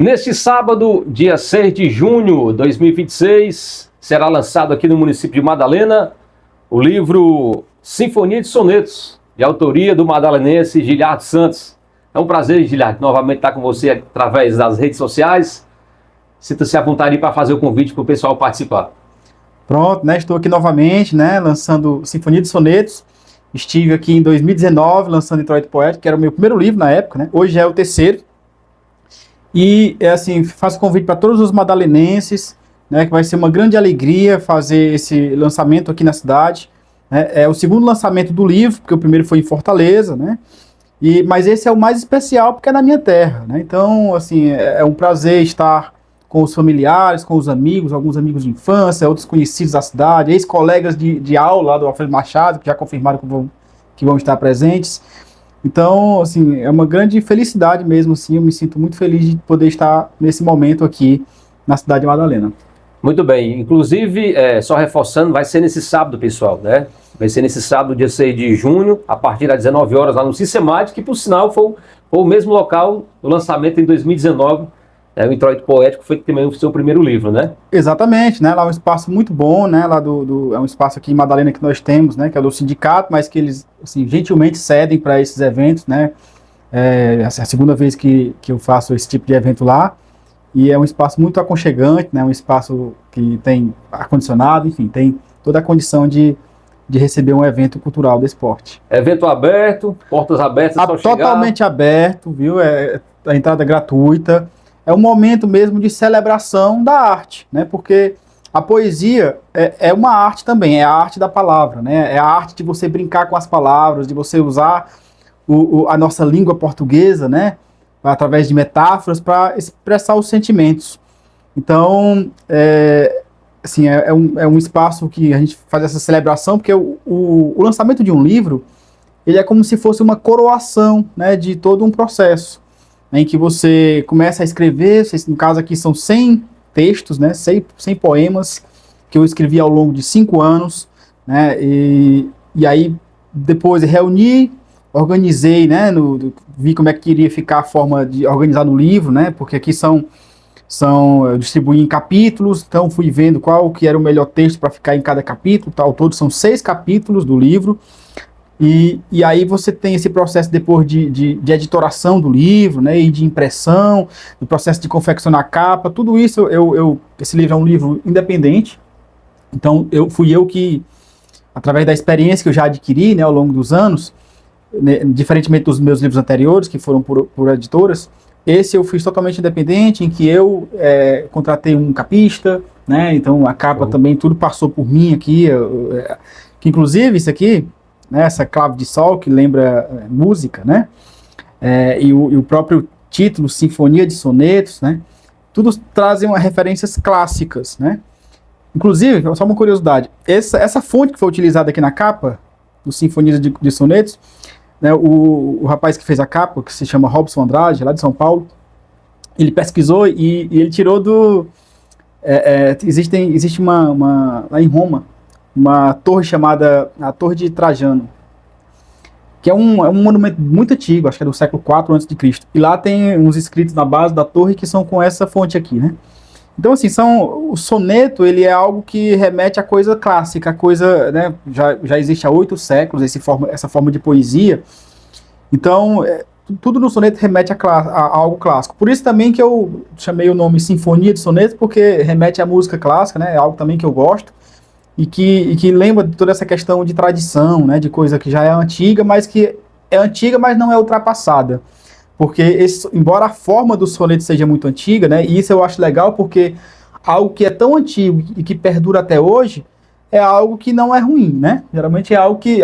Neste sábado, dia 6 de junho de 2026, será lançado aqui no município de Madalena o livro Sinfonia de Sonetos, de autoria do madalenense Giliardo Santos. É um prazer, Giliardo, novamente estar com você através das redes sociais. Sinta-se à vontade para fazer o convite para o pessoal participar. Pronto, né? Estou aqui novamente, né? Lançando Sinfonia de Sonetos. Estive aqui em 2019 lançando Introito Poético, que era o meu primeiro livro na época, né? Hoje é o terceiro. E, assim, faço convite para todos os madalenenses, né? Que vai ser uma grande alegria fazer esse lançamento aqui na cidade. Né? É o segundo lançamento do livro, porque o primeiro foi em Fortaleza, né? Mas esse é o mais especial porque é na minha terra, né? Então, assim, é um prazer estar com os familiares, com os amigos, alguns amigos de infância, outros conhecidos da cidade, ex-colegas de aula lá do Alfredo Machado, que já confirmaram que vão estar presentes. Então, assim, é uma grande felicidade mesmo, assim, eu me sinto muito feliz de poder estar nesse momento aqui na cidade de Madalena. Muito bem, inclusive, só reforçando, vai ser nesse sábado, pessoal, né? Vai ser nesse sábado, dia 6 de junho, a partir das 19 horas, lá no Cicemate, que por sinal foi o mesmo local do lançamento em 2019, o Introito Poético, foi também o seu primeiro livro, né? Exatamente, né? Lá é um espaço muito bom, né? Lá é um espaço aqui em Madalena que nós temos, né? Que é do sindicato, mas que eles, assim, gentilmente cedem para esses eventos, né? É a segunda vez que eu faço esse tipo de evento lá. E é um espaço muito aconchegante, né? Um espaço que tem ar-condicionado, enfim, tem toda a condição de receber um evento cultural desse porte. Evento aberto, portas abertas, só chegar. Totalmente aberto, viu? A entrada gratuita. É um momento mesmo de celebração da arte, né? Porque a poesia é uma arte também, é a arte da palavra, né? É a arte de você brincar com as palavras, de você usar a nossa língua portuguesa, né? Através de metáforas para expressar os sentimentos. Então, assim, é um espaço que a gente faz essa celebração, porque o lançamento de um livro, ele é como se fosse uma coroação, né, de todo um processo, em que você começa a escrever, no caso aqui são 100 textos, né, 100 poemas, que eu escrevi ao longo de 5 anos, né, e aí depois reuni, organizei, né, vi como é que iria ficar a forma de organizar no livro, né, porque aqui eu distribuí em capítulos, então fui vendo qual que era o melhor texto para ficar em cada capítulo, tal, todos são 6 capítulos do livro, e aí você tem esse processo depois de editoração do livro, né, e de impressão, do processo de confeccionar a capa, tudo isso, esse livro é um livro independente, então fui eu que, através da experiência que eu já adquiri, né, ao longo dos anos, né, diferentemente dos meus livros anteriores, que foram por editoras, esse eu fiz totalmente independente, em que eu contratei um capista, né, então a capa também, tudo passou por mim aqui, que inclusive isso aqui, né, essa clave de sol que lembra música, né, e o próprio título, Sinfonia de Sonetos, né, tudo trazem referências clássicas, né. Inclusive, só uma curiosidade, essa fonte que foi utilizada aqui na capa, do Sinfonia de Sonetos, né, o rapaz que fez a capa, que se chama Robson Andrade, lá de São Paulo, ele pesquisou e ele tirou existe lá em Roma, uma torre chamada a Torre de Trajano, que é um monumento muito antigo, acho que é do século IV a.C., e lá tem uns escritos na base da torre que são com essa fonte aqui, né? Então, assim, o soneto, ele é algo que remete à coisa clássica, a coisa, né, já existe há 8 séculos, essa forma de poesia. Então, tudo no soneto remete a algo clássico. Por isso também que eu chamei o nome Sinfonia de Sonetos, porque remete à música clássica, né, é algo também que eu gosto, e que lembra de toda essa questão de tradição, né, de coisa que já é antiga, mas não é ultrapassada. Porque, embora a forma do soneto seja muito antiga, né, e isso eu acho legal porque algo que é tão antigo e que perdura até hoje é algo que não é ruim, né? Geralmente é algo que,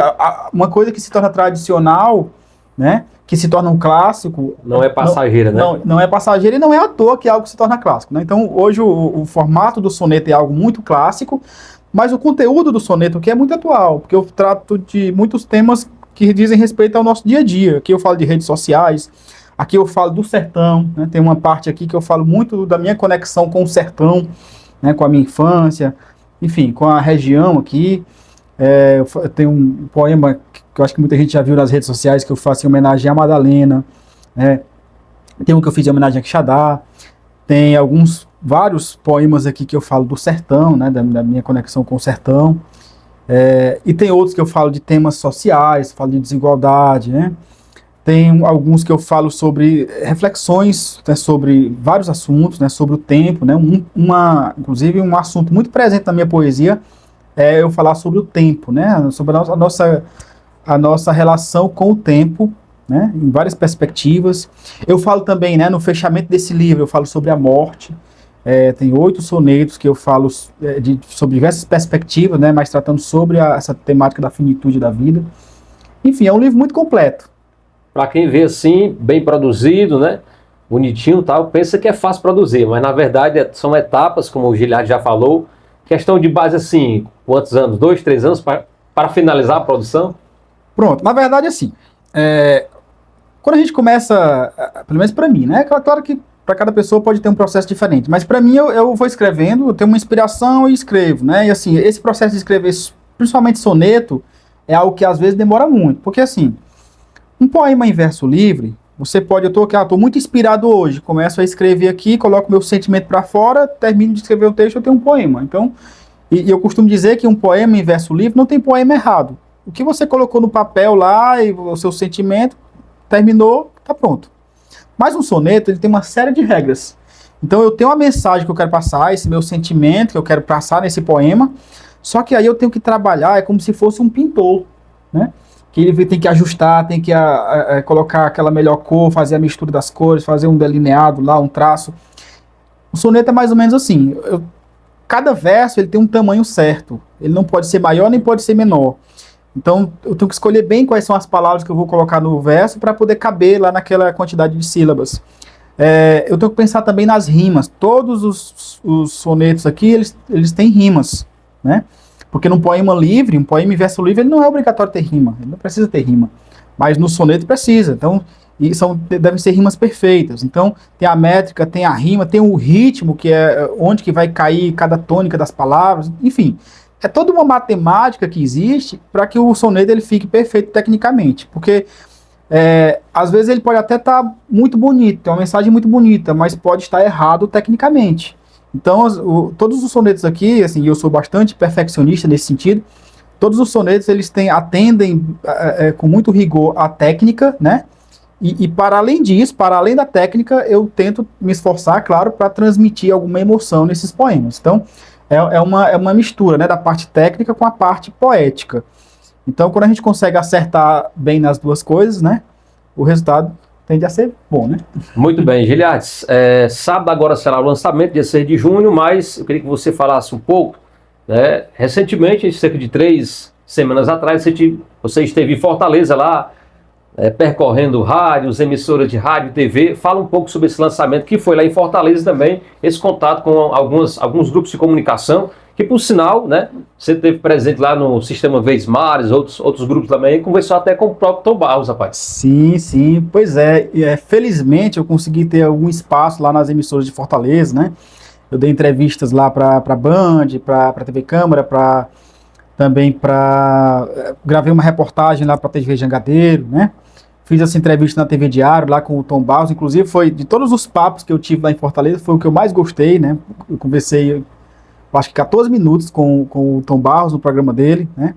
uma coisa que se torna tradicional, né, que se torna um clássico... Não é passageira, né? Não é passageira e não é à toa que algo se torna clássico, né? Então, hoje o formato do soneto é algo muito clássico, mas o conteúdo do soneto aqui é muito atual, porque eu trato de muitos temas que dizem respeito ao nosso dia a dia. Aqui eu falo de redes sociais, aqui eu falo do sertão, né? Tem uma parte aqui que eu falo muito da minha conexão com o sertão, né? Com a minha infância, enfim, com a região aqui. Eu tenho um poema que eu acho que muita gente já viu nas redes sociais, que eu faço em homenagem a Madalena, né? Tem um que eu fiz em homenagem a Quixadá. Tem vários poemas aqui que eu falo do sertão, né, da minha conexão com o sertão. E tem outros que eu falo de temas sociais, falo de desigualdade, né? Tem alguns que eu falo sobre reflexões, né, sobre vários assuntos, né, sobre o tempo, né? Inclusive um assunto muito presente na minha poesia é eu falar sobre o tempo, né? Sobre a nossa relação com o tempo, né? Em várias perspectivas. Eu falo também, né, no fechamento desse livro, eu falo sobre a morte. Tem 8 sonetos que eu falo sobre diversas perspectivas, né, mas tratando sobre essa temática da finitude da vida. Enfim, é um livro muito completo. Para quem vê assim, bem produzido, né? Bonitinho e tal, pensa que é fácil produzir, mas na verdade são etapas, como o Giliardi já falou. Questão de base assim, quantos anos? 2, 3 anos para finalizar a produção? Pronto, na verdade assim, quando a gente começa, pelo menos para mim, né? Claro que para cada pessoa pode ter um processo diferente, mas para mim eu vou escrevendo, eu tenho uma inspiração e escrevo, né? E assim, esse processo de escrever, principalmente soneto, é algo que às vezes demora muito, porque assim, um poema em verso livre, você pode, eu tô muito inspirado hoje, começo a escrever aqui, coloco meu sentimento para fora, termino de escrever o texto, eu tenho um poema. Então, e eu costumo dizer que um poema em verso livre não tem poema errado. O que você colocou no papel lá e o seu sentimento terminou, tá pronto. Mas um soneto, ele tem uma série de regras. Então eu tenho uma mensagem que eu quero passar, esse meu sentimento que eu quero passar nesse poema, só que aí eu tenho que trabalhar, é como se fosse um pintor, né? Que ele tem que ajustar, tem que colocar aquela melhor cor, fazer a mistura das cores, fazer um delineado lá, um traço. O soneto é mais ou menos assim, cada verso ele tem um tamanho certo, ele não pode ser maior nem pode ser menor. Então eu tenho que escolher bem quais são as palavras que eu vou colocar no verso para poder caber lá naquela quantidade de sílabas. Eu tenho que pensar também nas rimas. Todos os sonetos aqui, eles têm rimas, né? Porque num poema livre, um poema em verso livre, ele não é obrigatório ter rima, ele não precisa ter rima. Mas no soneto precisa, então, devem ser rimas perfeitas. Então, tem a métrica, tem a rima, tem o ritmo, que é onde que vai cair cada tônica das palavras, enfim. É toda uma matemática que existe para que o soneto ele fique perfeito tecnicamente. Porque, às vezes, ele pode até estar muito bonito, tem uma mensagem muito bonita, mas pode estar errado tecnicamente. Então, todos os sonetos aqui, assim, eu sou bastante perfeccionista nesse sentido, todos os sonetos, eles atendem com muito rigor à técnica, né? E para além disso, para além da técnica, eu tento me esforçar, claro, para transmitir alguma emoção nesses poemas. Então, é uma mistura, né, da parte técnica com a parte poética. Então, quando a gente consegue acertar bem nas duas coisas, né, o resultado tende a ser bom, né? Muito bem, Giliardi. Sábado agora será o lançamento, dia 6 de junho, mas eu queria que você falasse um pouco, né? Recentemente, cerca de 3 semanas atrás, você esteve em Fortaleza lá, percorrendo rádios, emissoras de rádio e TV. Fala um pouco sobre esse lançamento que foi lá em Fortaleza também, esse contato com alguns grupos de comunicação, que por sinal, né, você esteve presente lá no Sistema Verdes Mares, outros grupos também, e conversou até com o próprio Tom Barros, rapaz. Sim, pois é. Felizmente eu consegui ter algum espaço lá nas emissoras de Fortaleza, né? Eu dei entrevistas lá para Band, para TV Câmara, gravei uma reportagem lá para a TV Jangadeiro, né? Fiz essa entrevista na TV Diário, lá com o Tom Barros, inclusive foi, de todos os papos que eu tive lá em Fortaleza, foi o que eu mais gostei, né? Eu conversei, acho que 14 minutos com o Tom Barros no programa dele, né?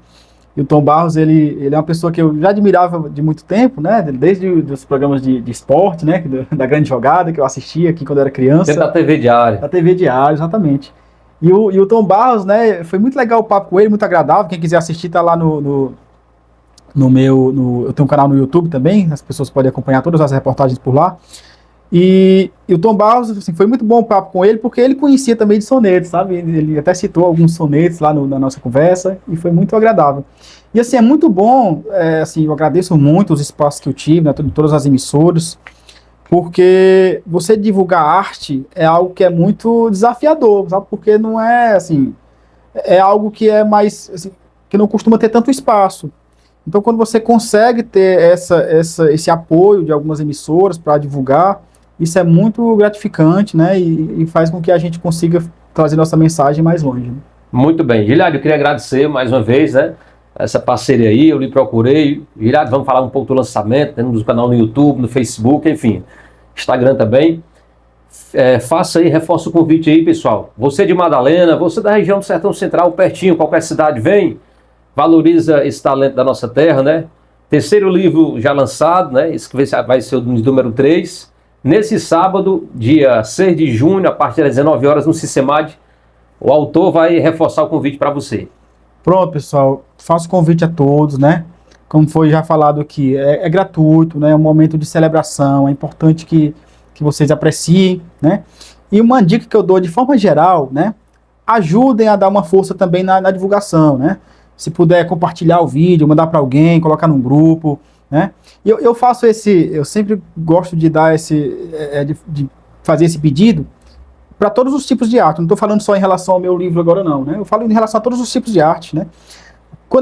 E o Tom Barros, ele é uma pessoa que eu já admirava de muito tempo, né? Desde os programas de esporte, né? Da Grande Jogada, que eu assistia aqui quando era criança. Da TV Diário. Da TV Diário, exatamente. E o Tom Barros, né? Foi muito legal o papo com ele, muito agradável. Quem quiser assistir, tá lá eu tenho um canal no YouTube também, as pessoas podem acompanhar todas as reportagens por lá. E o Tom Barros, assim, foi muito bom o papo com ele, porque ele conhecia também de sonetos, sabe? Ele até citou alguns sonetos lá na nossa conversa, e foi muito agradável. E assim, é muito bom, assim, eu agradeço muito os espaços que eu tive, né, todas as emissoras, porque você divulgar arte é algo que é muito desafiador, sabe? Porque não é, assim, é algo que é mais, assim, que não costuma ter tanto espaço. Então, quando você consegue ter esse apoio de algumas emissoras para divulgar, isso é muito gratificante, né? E faz com que a gente consiga trazer nossa mensagem mais longe. Né? Muito bem. Giliardi, eu queria agradecer mais uma vez, né? Essa parceria aí, eu lhe procurei. Giliardi, vamos falar um pouco do lançamento, temos o canal no YouTube, no Facebook, enfim, Instagram também. faça aí, reforça o convite aí, pessoal. Você de Madalena, você da região do Sertão Central, pertinho, qualquer cidade, vem, valoriza esse talento da nossa terra, né? Terceiro livro já lançado, né? Esse que vai ser o número 3. Nesse sábado, dia 6 de junho, a partir das 19 horas, no Cicemad, o autor vai reforçar o convite para você. Pronto, pessoal, faço convite a todos, né? Como foi já falado aqui, é gratuito, né? É um momento de celebração, é importante que vocês apreciem, né? E uma dica que eu dou de forma geral, né? Ajudem a dar uma força também na divulgação, né? Se puder compartilhar o vídeo, mandar para alguém, colocar num grupo, né? E eu faço eu sempre gosto de dar de fazer esse pedido para todos os tipos de arte. Não estou falando só em relação ao meu livro agora não, né? Eu falo em relação a todos os tipos de arte, né?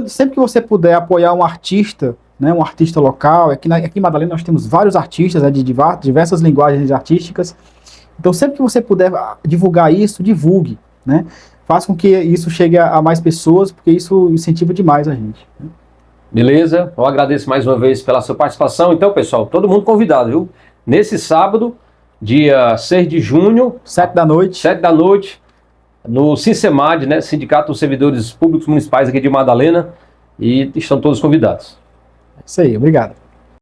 Sempre que você puder apoiar um artista, né, um artista local, aqui em Madalena nós temos vários artistas, né, de diversas linguagens artísticas. Então sempre que você puder divulgar isso, divulgue, né? Faça com que isso chegue a mais pessoas, porque isso incentiva demais a gente. Beleza? Eu agradeço mais uma vez pela sua participação. Então, pessoal, todo mundo convidado, viu? Nesse sábado, dia 6 de junho, 7 da noite. 7 da noite, no Cicemad, né? Sindicato dos Servidores Públicos Municipais aqui de Madalena. E estão todos convidados. É isso aí, obrigado.